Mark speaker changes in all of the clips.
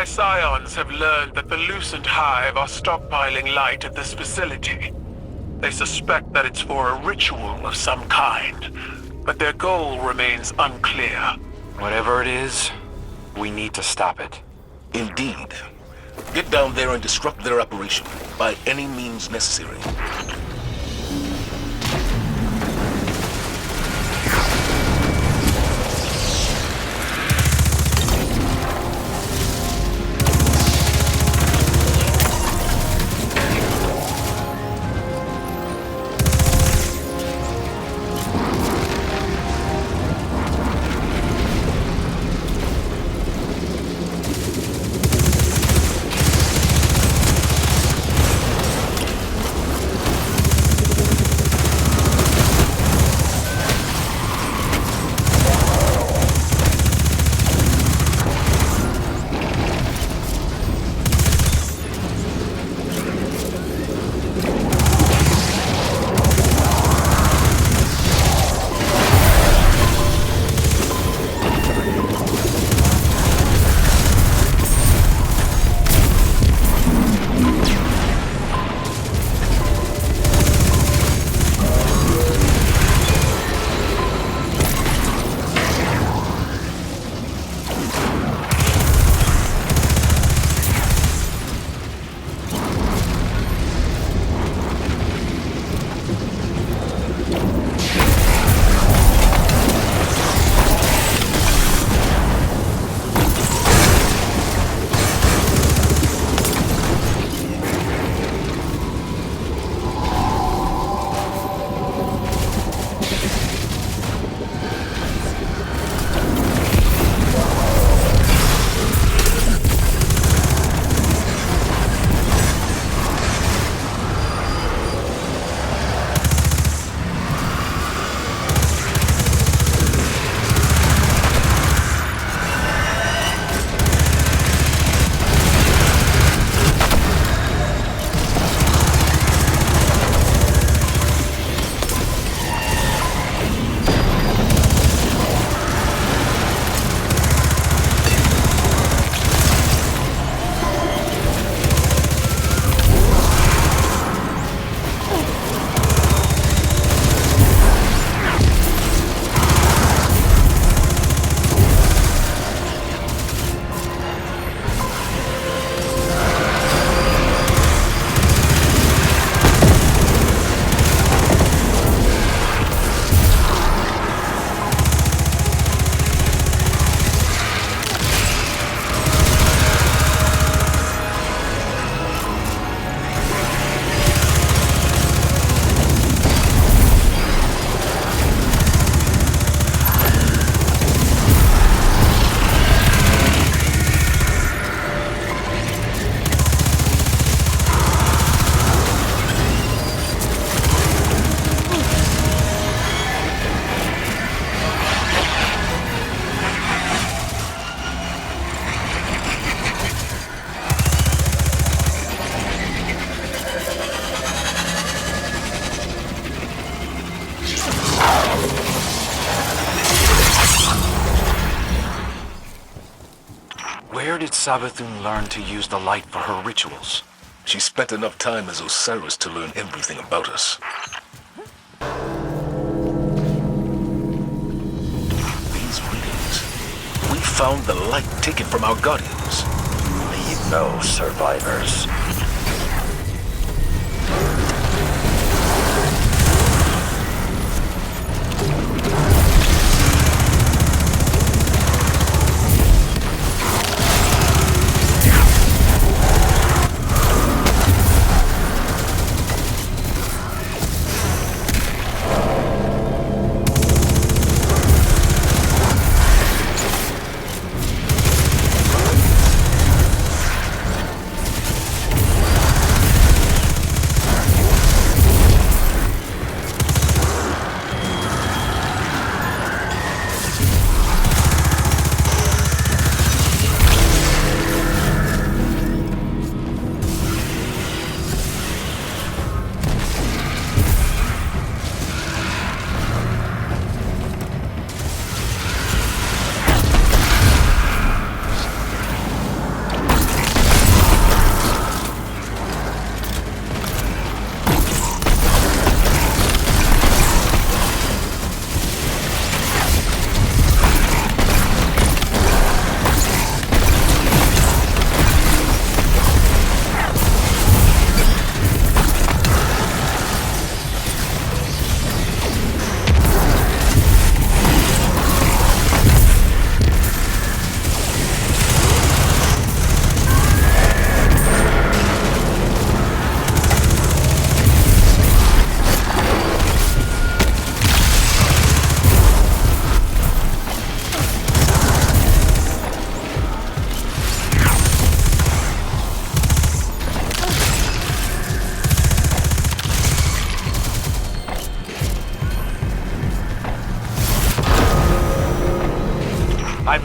Speaker 1: My scions have learned that the Lucent Hive are stockpiling light at this facility. They suspect that it's for a ritual of some kind, but their goal remains unclear.
Speaker 2: Whatever it is, we need to stop it.
Speaker 3: Indeed. Get down there and disrupt their operation by any means necessary.
Speaker 2: Where did Sabathun learn to use the light for her rituals?
Speaker 3: She spent enough time as Osiris to learn everything about us. These readings. We found the light taken from our guardians.
Speaker 4: Leave no survivors.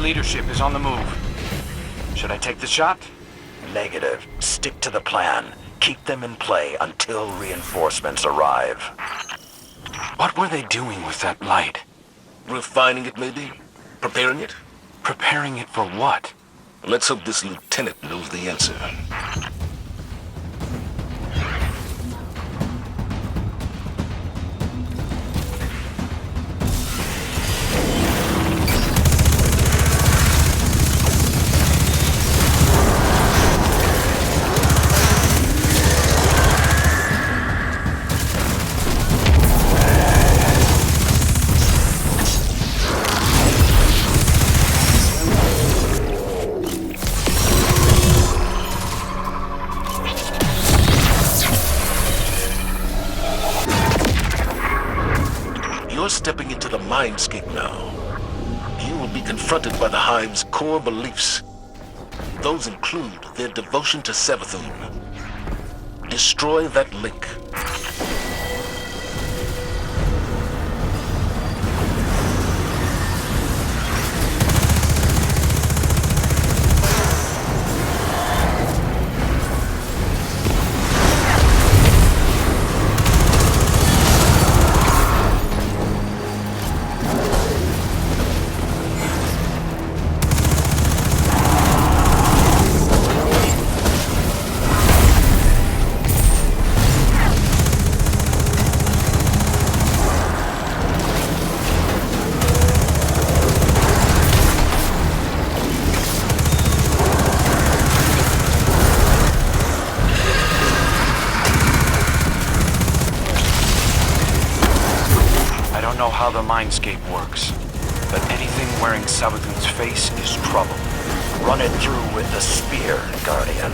Speaker 2: leadership is on the move. Should I take the shot?
Speaker 4: Negative. Stick to the plan. Keep them in play until reinforcements arrive.
Speaker 2: What were they doing with that light?
Speaker 3: Refining it, maybe? Preparing it?
Speaker 2: Preparing it for what?
Speaker 3: Let's hope this lieutenant knows the answer. You're stepping into the mindscape now. You will be confronted by the Hive's core beliefs. Those include their devotion to Savathun. Destroy that link.
Speaker 2: I don't know how the mindscape works, but anything wearing Savathun's face is trouble.
Speaker 4: Run it through with the spear, Guardian.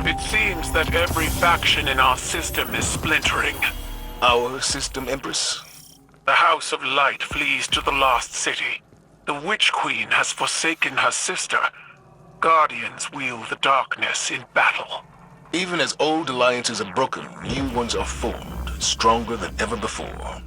Speaker 1: It seems that every faction in our system is splintering.
Speaker 3: Our system, Empress?
Speaker 1: The House of Light flees to the Lost City. The Witch Queen has forsaken her sister. Guardians wield the darkness in battle.
Speaker 3: Even as old alliances are broken, new ones are formed, stronger than ever before.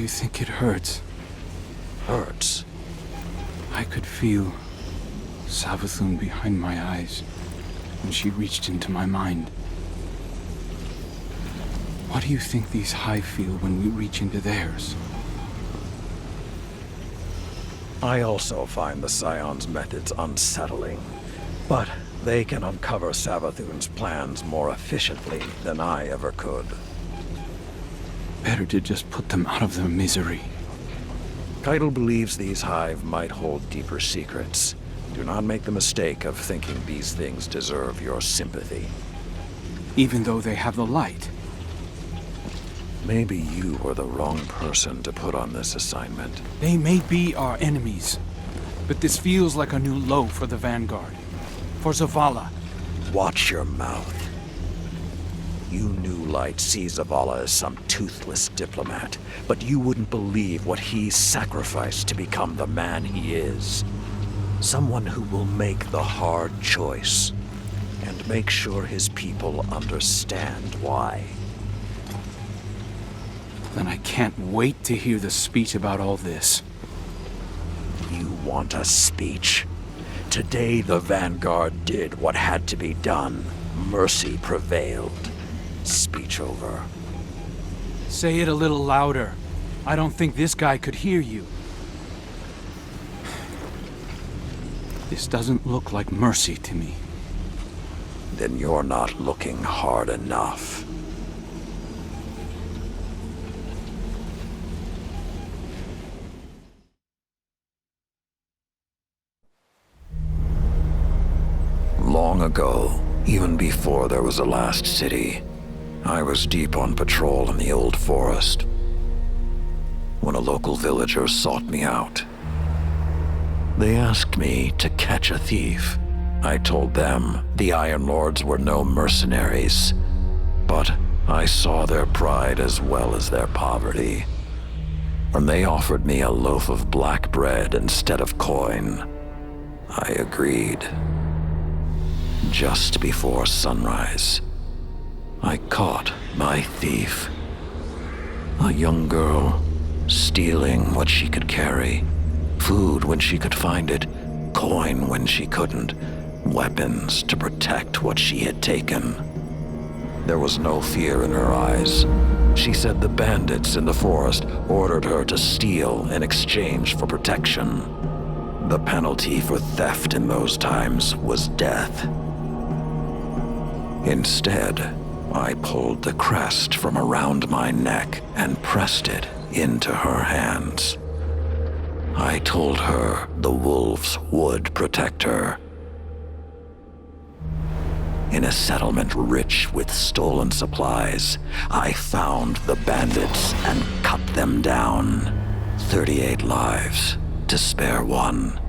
Speaker 5: you think it hurts?
Speaker 4: Hurts?
Speaker 5: I could feel Savathun behind my eyes when she reached into my mind. What do you think these Hive feel when we reach into theirs?
Speaker 4: I also find the Scion's methods unsettling, but they can uncover Savathun's plans more efficiently than I ever could.
Speaker 5: Better to just put them out of their misery.
Speaker 4: Keitel believes these Hive might hold deeper secrets. Do not make the mistake of thinking these things deserve your sympathy.
Speaker 5: Even though they have the light.
Speaker 4: Maybe you were the wrong person to put on this assignment.
Speaker 5: They may be our enemies, but this feels like a new low for the Vanguard. For Zavala.
Speaker 4: Watch your mouth. You New Light see Zavala as some toothless diplomat, but you wouldn't believe what he's sacrificed to become the man he is. Someone who will make the hard choice, and make sure his people understand why.
Speaker 5: Then I can't wait to hear the speech about all this.
Speaker 4: You want a speech? Today the Vanguard did what had to be done. Mercy prevailed. Speech over.
Speaker 5: Say it a little louder. I don't think this guy could hear you. This doesn't look like mercy to me.
Speaker 4: Then you're not looking hard enough. Long ago, even before there was a last city, I was deep on patrol in the old forest when a local villager sought me out. They asked me to catch a thief. I told them the Iron Lords were no mercenaries, but I saw their pride as well as their poverty. When they offered me a loaf of black bread instead of coin, I agreed. Just before sunrise, I caught my thief. A young girl, stealing what she could carry. Food when she could find it, coin when she couldn't, weapons to protect what she had taken. There was no fear in her eyes. She said the bandits in the forest ordered her to steal in exchange for protection. The penalty for theft in those times was death. Instead, I pulled the crest from around my neck and pressed it into her hands. I told her the wolves would protect her. In a settlement rich with stolen supplies, I found the bandits and cut them down. 38 lives to spare one.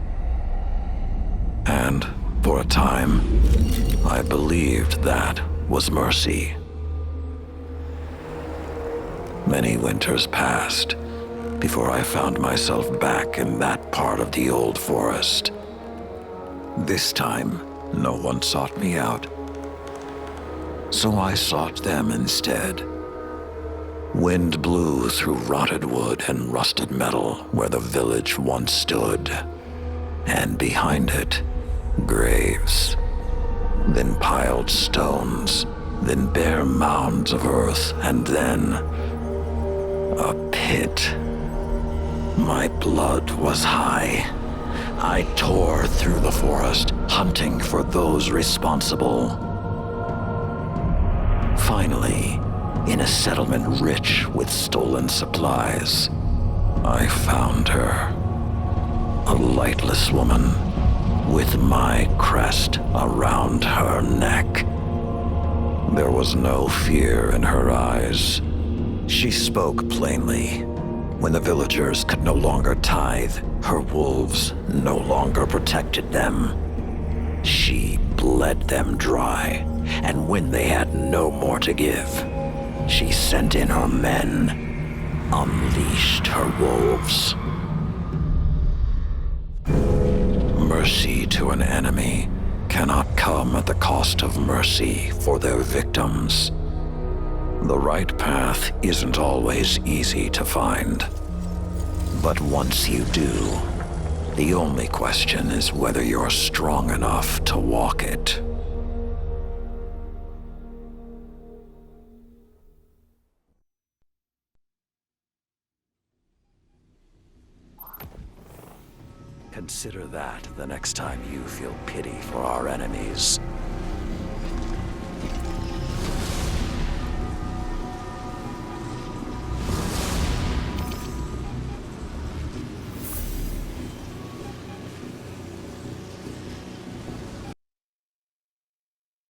Speaker 4: And for a time, I believed that was mercy. Many winters passed before I found myself back in that part of the old forest. This time, no one sought me out. So I sought them instead. Wind blew through rotted wood and rusted metal where the village once stood. And behind it, graves. Then piled stones, then bare mounds of earth, and then a pit. My blood was high. I tore through the forest, hunting for those responsible. Finally, in a settlement rich with stolen supplies, I found her. A lightless woman with my crest around her neck. There was no fear in her eyes. She spoke plainly. When the villagers could no longer tithe, her wolves no longer protected them. She bled them dry, and when they had no more to give, she sent in her men, unleashed her wolves. Mercy to an enemy cannot come at the cost of mercy for their victims. The right path isn't always easy to find. But once you do, the only question is whether you're strong enough to walk it. Consider that the next time you feel pity for our enemies.